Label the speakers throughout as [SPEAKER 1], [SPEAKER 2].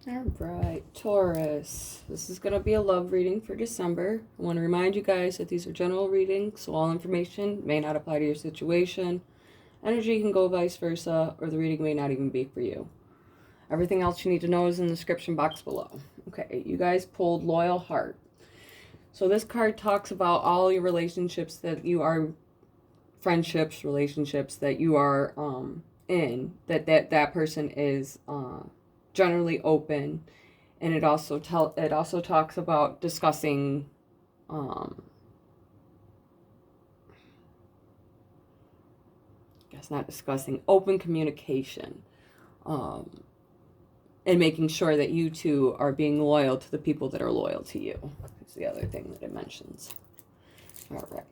[SPEAKER 1] All right, Taurus. This is going to be a love reading for December. I want to remind you guys that these are general readings, so all information may not apply to your situation. Energy can go vice versa, or the reading may not even be for you. Everything else you need to know is in the description box below. Okay, you guys pulled Loyal Heart. So this card talks about all your relationships that you are, friendships, relationships that you are in, that person is generally open, and it also talks about discussing not discussing, open communication, and making sure that you two are being loyal to the people that are loyal to you. That's the other thing that it mentions. All right.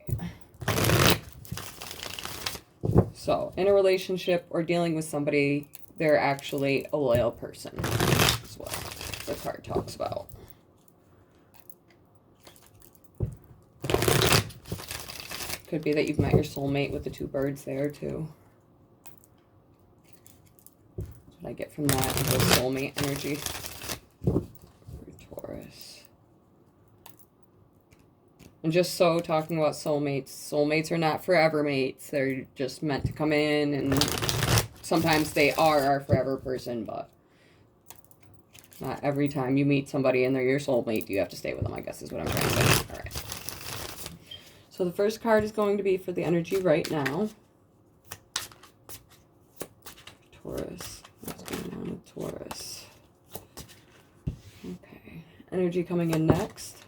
[SPEAKER 1] So, in a relationship or dealing with somebody, they're actually a loyal person. That's what the card talks about. Could be that you've met your soulmate with the two birds there, too. That's what I get from that, the soulmate energy for Taurus. And just so, talking about soulmates are not forever mates. They're just meant to come in, and sometimes they are our forever person, but not every time you meet somebody and they're your soulmate, you have to stay with them, I guess is what I'm trying to say. All right. So the first card is going to be for the energy right now. Taurus. What's going on with Taurus? Okay. Energy coming in next.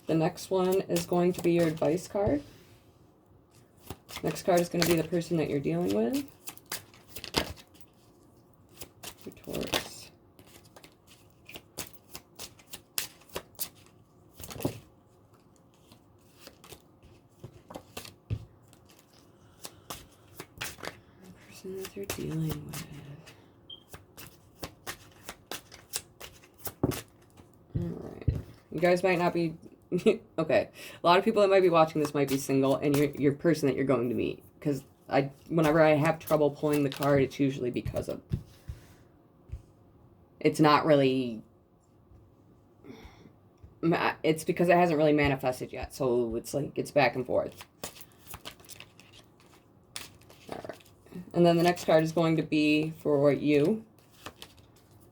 [SPEAKER 1] The next one is going to be your advice card. Next card is going to be the person that you're dealing with. For Taurus. The person that they're dealing with. Alright. You guys might not be... okay, a lot of people that might be watching this might be single, and your person that you're going to meet. Because whenever I have trouble pulling the card, it's usually because of... It's not really... It's because it hasn't really manifested yet, so it's like, it's back and forth. Alright. And then the next card is going to be for you.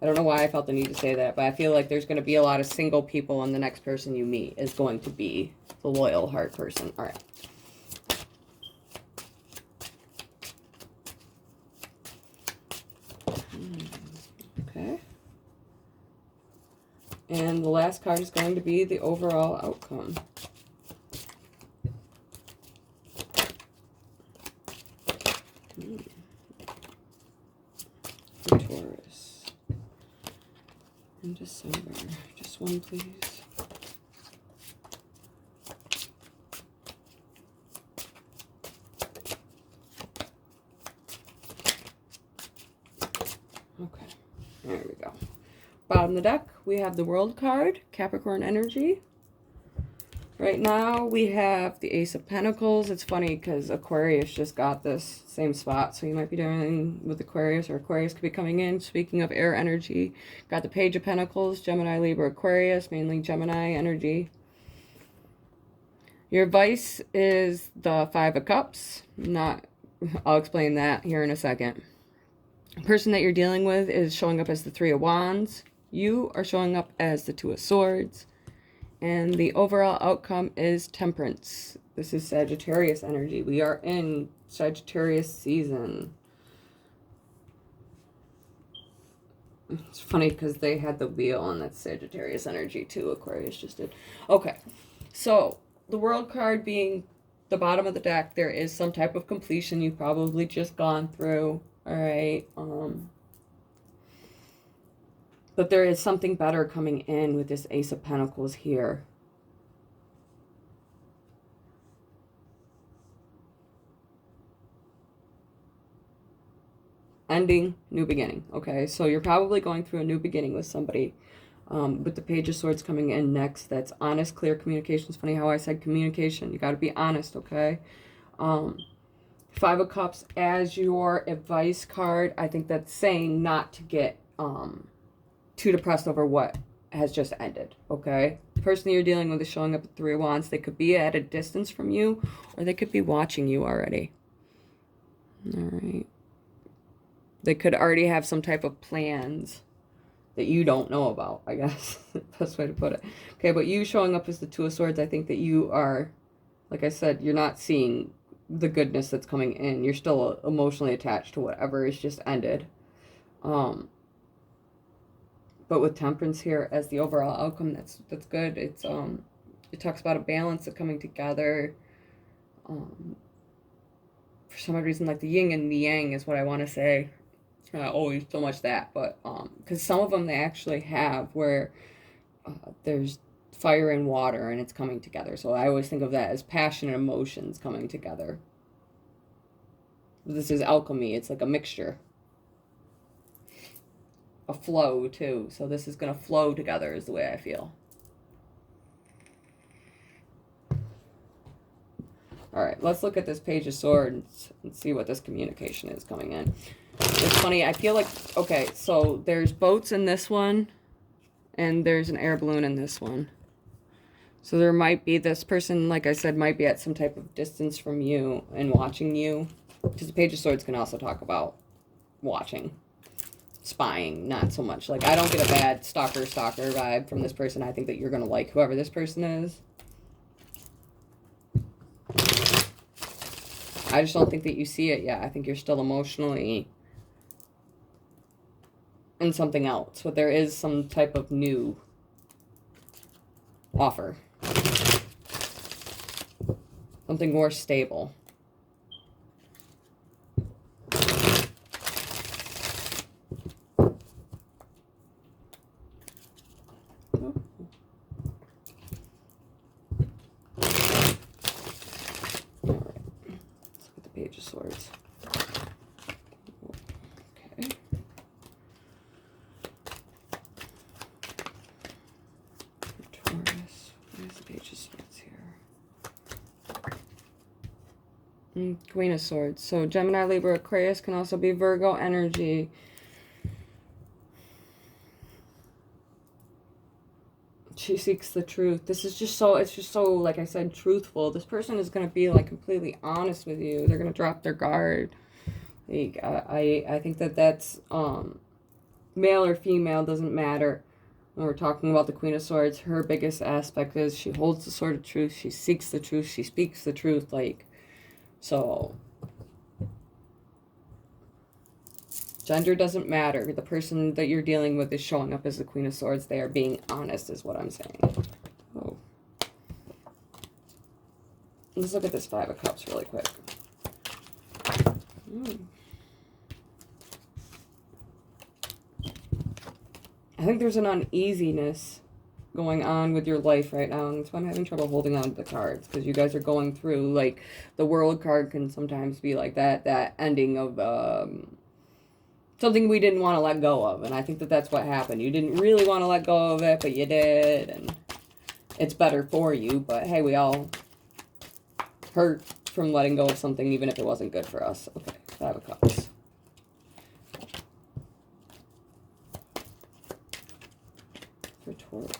[SPEAKER 1] I don't know why I felt the need to say that, but I feel like there's going to be a lot of single people, and the next person you meet is going to be the loyal heart person. All right. Okay. And the last card is going to be the overall outcome. For Taurus. In December. Just one, please. Okay. There we go. Bottom of the deck, we have the World card, Capricorn energy. Right now, we have the Ace of Pentacles. It's funny because Aquarius just got this same spot, so you might be dealing with Aquarius, or Aquarius could be coming in. Speaking of air energy, got the Page of Pentacles, Gemini, Libra, Aquarius, mainly Gemini energy. Your advice is the Five of Cups. I'll explain that here in a second. The person that you're dealing with is showing up as the Three of Wands. You are showing up as the Two of Swords. And the overall outcome is Temperance. This is Sagittarius energy. We are in Sagittarius season. It's funny because they had the wheel, and that's Sagittarius energy too. Aquarius just did. Okay, so the World card being the bottom of the deck, there is some type of completion you've probably just gone through. All right. But there is something better coming in with this Ace of Pentacles here. Ending, new beginning. Okay, so you're probably going through a new beginning with somebody. With the Page of Swords coming in next. That's honest, clear communication. It's funny how I said communication. You got to be honest, okay? Five of Cups as your advice card. I think that's saying not to get too depressed over what has just ended, okay? The person you're dealing with is showing up at Three of Wands. They could be at a distance from you, or they could be watching you already. All right. They could already have some type of plans that you don't know about, I guess. Best way to put it. Okay, but you showing up as the Two of Swords, I think that you are, like I said, you're not seeing the goodness that's coming in. You're still emotionally attached to whatever has just ended. But with Temperance here as the overall outcome, that's good. It's it talks about a balance of coming together. For some reason, like the yin and the yang is what I want to say. It's not always so much that, but because some of them they actually have where there's fire and water and it's coming together. So I always think of that as passion and emotions coming together. This is alchemy. It's like a mixture. A flow too. So this is going to flow together is the way I feel. All right, let's look at this Page of Swords and see what this communication is coming in. It's funny, I feel like, okay, so there's boats in this one, and there's an air balloon in this one. So there might be, this person, like I said, might be at some type of distance from you and watching you. Because the Page of Swords can also talk about watching, spying, not so much. Like, I don't get a bad stalker vibe from this person. I think that you're going to like whoever this person is. I just don't think that you see it yet. I think you're still emotionally in something else. But there is some type of new offer. Something more stable. Page of Swords. Okay. For Taurus, where's the Page of Swords here? Queen of Swords. So Gemini, Libra, Aquarius can also be Virgo energy. She seeks the truth. This is just so, it's just so, like I said, truthful. This person is going to be, like, completely honest with you. They're going to drop their guard. Like, I think that that's, male or female, doesn't matter. When we're talking about the Queen of Swords, her biggest aspect is she holds the sword of truth. She seeks the truth. She speaks the truth. Like, so gender doesn't matter. The person that you're dealing with is showing up as the Queen of Swords. They are being honest is what I'm saying. Oh. Let's look at this Five of Cups really quick. I think there's an uneasiness going on with your life right now, and that's why I'm having trouble holding on to the cards, because you guys are going through, like, the World card can sometimes be like that ending of something we didn't want to let go of, and I think that that's what happened. You didn't really want to let go of it, but you did, and it's better for you, but hey, we all hurt from letting go of something, even if it wasn't good for us. Okay, Five of Cups. For Taurus.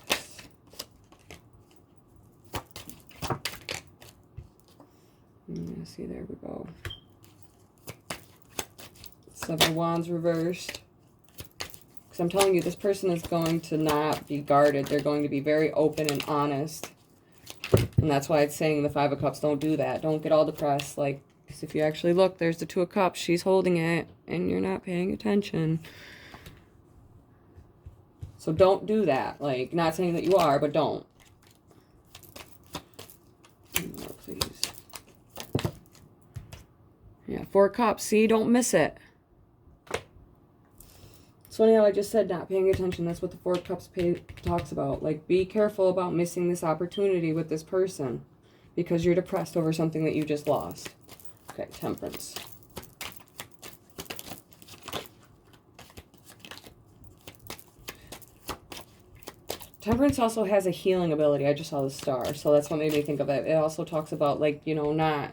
[SPEAKER 1] See, there we go. Seven of Wands reversed. Because I'm telling you, this person is going to not be guarded. They're going to be very open and honest. And that's why it's saying the Five of Cups, don't do that. Don't get all depressed. Like, because if you actually look, there's the Two of Cups. She's holding it, and you're not paying attention. So don't do that. Like, not saying that you are, but don't. More, please. Yeah, Four of Cups. See, don't miss it. It's funny how I just said not paying attention. That's what the Four of Cups talks about. Like, be careful about missing this opportunity with this person because you're depressed over something that you just lost. Okay, Temperance. Temperance also has a healing ability. I just saw the star, so that's what made me think of it. It also talks about, like, you know, not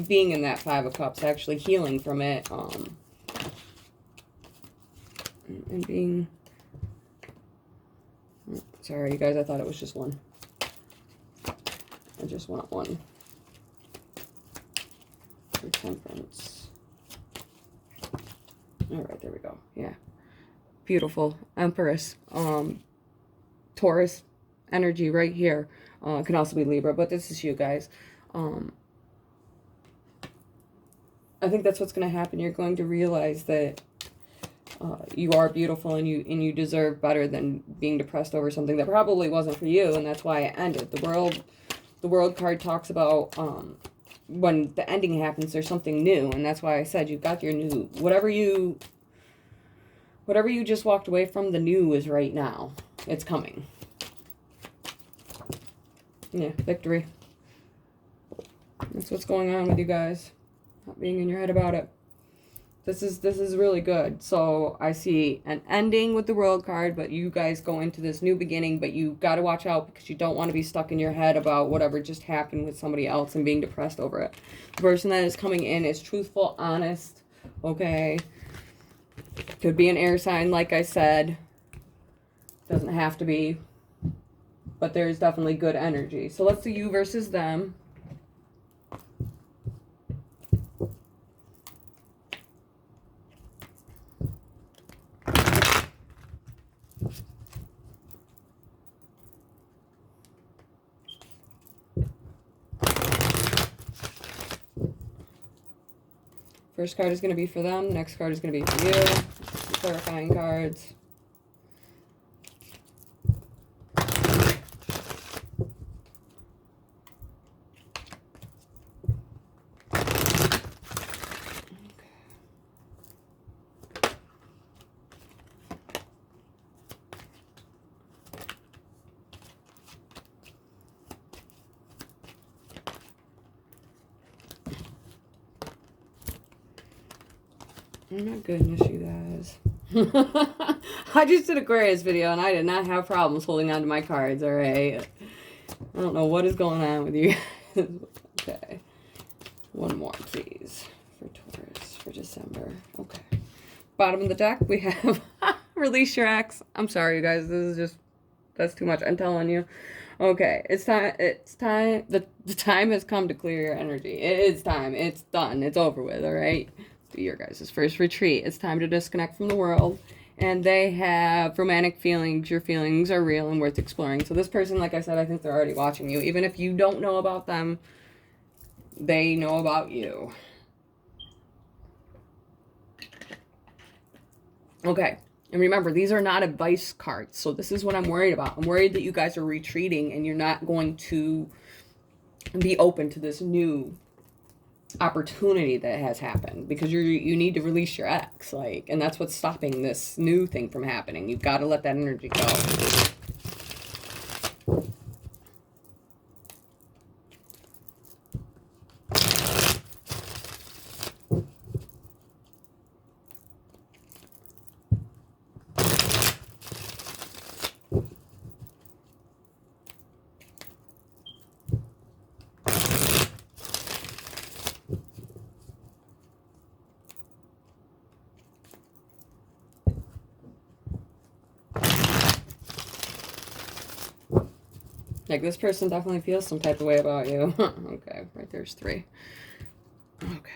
[SPEAKER 1] being in that Five of Cups, actually healing from it, and being... Sorry, you guys, I thought it was just one. I just want one. For Temperance. Alright, there we go. Yeah. Beautiful. Empress. Taurus energy right here. Can also be Libra, but this is you guys. I think that's what's going to happen. You're going to realize that you are beautiful, and you deserve better than being depressed over something that probably wasn't for you, and that's why it ended. The world card talks about when the ending happens, there's something new, and that's why I said you've got your new, whatever you just walked away from, the new is right now. It's coming. Yeah, victory. That's what's going on with you guys. Not being in your head about it. This is really good. So I see an ending with the World card, but you guys go into this new beginning, but you got to watch out because you don't want to be stuck in your head about whatever just happened with somebody else and being depressed over it. The person that is coming in is truthful, honest, okay? Could be an air sign, like I said. Doesn't have to be. But there's definitely good energy. So let's do you versus them. First card is going to be for them. Next card is going to be for you. Some clarifying cards. Oh my goodness, you guys. I just did a Aquarius video and I did not have problems holding on to my cards, alright? I don't know what is going on with you guys. Okay. One more, please. For Taurus, for December. Okay. Bottom of the deck, we have Release Your Ex. I'm sorry, you guys. This is just, that's too much. I'm telling you. Okay. It's time. The time has come to clear your energy. It is time. It's done. It's over with, alright? Your guys' first retreat. It's time to disconnect from the world, and they have romantic feelings. Your feelings are real and worth exploring. So this person, like I said, I think they're already watching you. Even if you don't know about them, they know about you. Okay, and remember, these are not advice cards, so this is what I'm worried about. I'm worried that you guys are retreating and you're not going to be open to this new opportunity that has happened, because you need to release your ex, like, and that's what's stopping this new thing from happening. You've got to let that energy go. Like, this person definitely feels some type of way about you. Okay, right there's 3. Okay.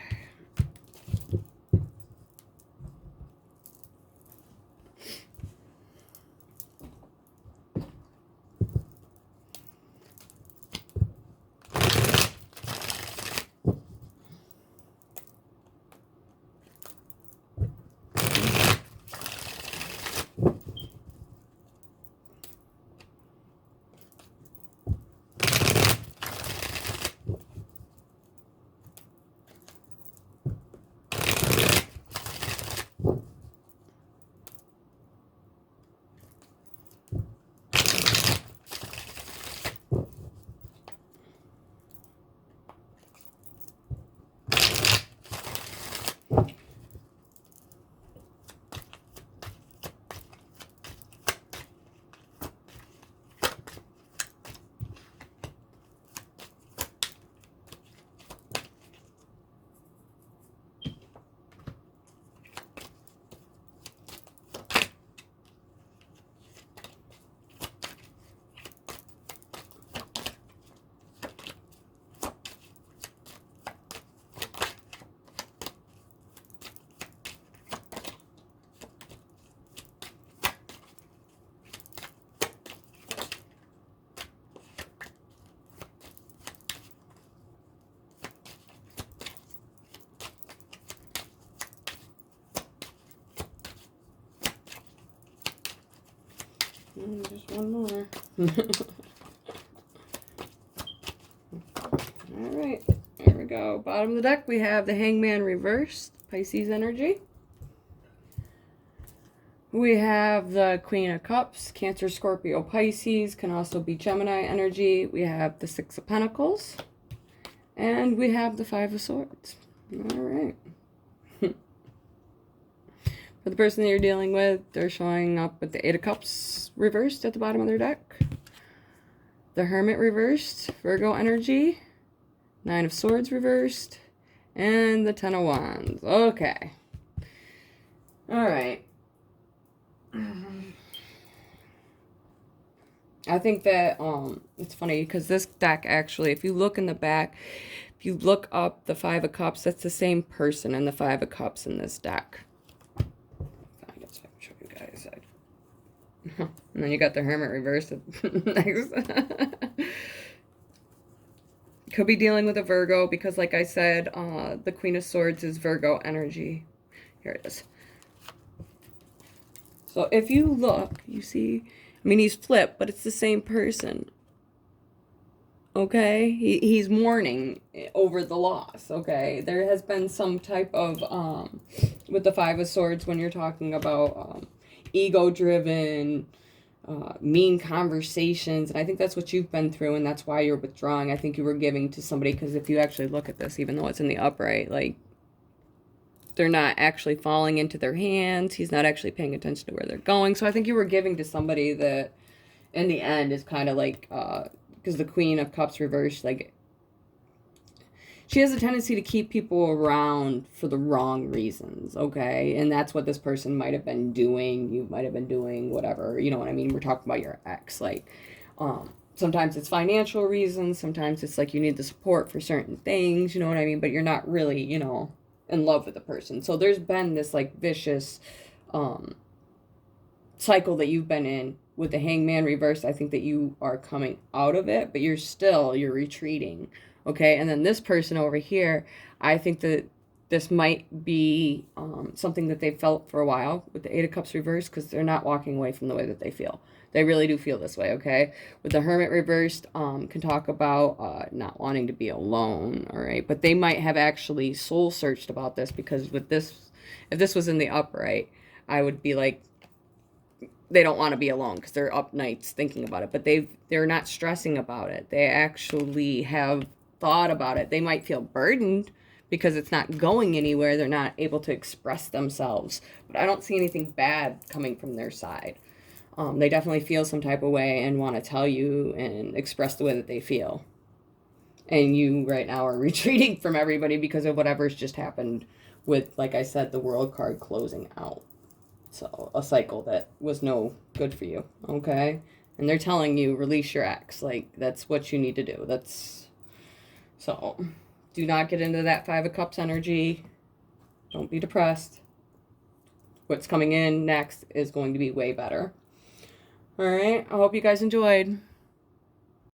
[SPEAKER 1] Just one more. Alright, there we go. Bottom of the deck, we have the Hangman reversed, Pisces energy. We have the Queen of Cups, Cancer, Scorpio, Pisces, can also be Gemini energy. We have the Six of Pentacles. And we have the Five of Swords. Alright. For the person that you're dealing with, they're showing up with the Eight of Cups reversed at the bottom of their deck. The Hermit reversed, Virgo energy. Nine of Swords reversed. And the Ten of Wands. Okay. Alright. I think that it's funny because this deck actually, if you look in the back, if you look up the Five of Cups, that's the same person in the Five of Cups in this deck. I guess I can show you guys. And then you got the Hermit reversed. Next. Could be dealing with a Virgo because, like I said, the Queen of Swords is Virgo energy. Here it is. So if you look, you see, I mean, he's flipped, but it's the same person. Okay? He's mourning over the loss, okay? There has been some type of, with the Five of Swords, when you're talking about ego-driven, mean conversations, and I think that's what you've been through, and that's why you're withdrawing. I think you were giving to somebody, because if you actually look at this, even though it's in the upright, like, they're not actually falling into their hands. He's not actually paying attention to where they're going. So I think you were giving to somebody that, in the end, is kind of like, because the Queen of Cups reversed, like, she has a tendency to keep people around for the wrong reasons, okay? And that's what this person might have been doing. You might have been doing whatever, you know what I mean? We're talking about your ex. Like, sometimes it's financial reasons. Sometimes it's like you need the support for certain things, you know what I mean? But you're not really, you know, in love with the person. So there's been this like vicious cycle that you've been in with the Hangman reversed. I think that you are coming out of it, but you're retreating, okay? And then this person over here, I think that this might be something that they've felt for a while with the Eight of Cups reversed, because they're not walking away from the way that they feel. They really do feel this way, okay? With the Hermit reversed, can talk about not wanting to be alone, all right? But they might have actually soul searched about this, because with this, if this was in the upright, I would be like, they don't want to be alone because they're up nights thinking about it. But they're not stressing about it. They actually have thought about it. They might feel burdened because it's not going anywhere. They're not able to express themselves. But I don't see anything bad coming from their side. They definitely feel some type of way and want to tell you and express the way that they feel. And you right now are retreating from everybody because of whatever's just happened with, like I said, the World card closing out. So a cycle that was no good for you, okay? And they're telling you, release your ex. Like, that's what you need to do. So do not get into that Five of Cups energy. Don't be depressed. What's coming in next is going to be way better. All right, I hope you guys enjoyed.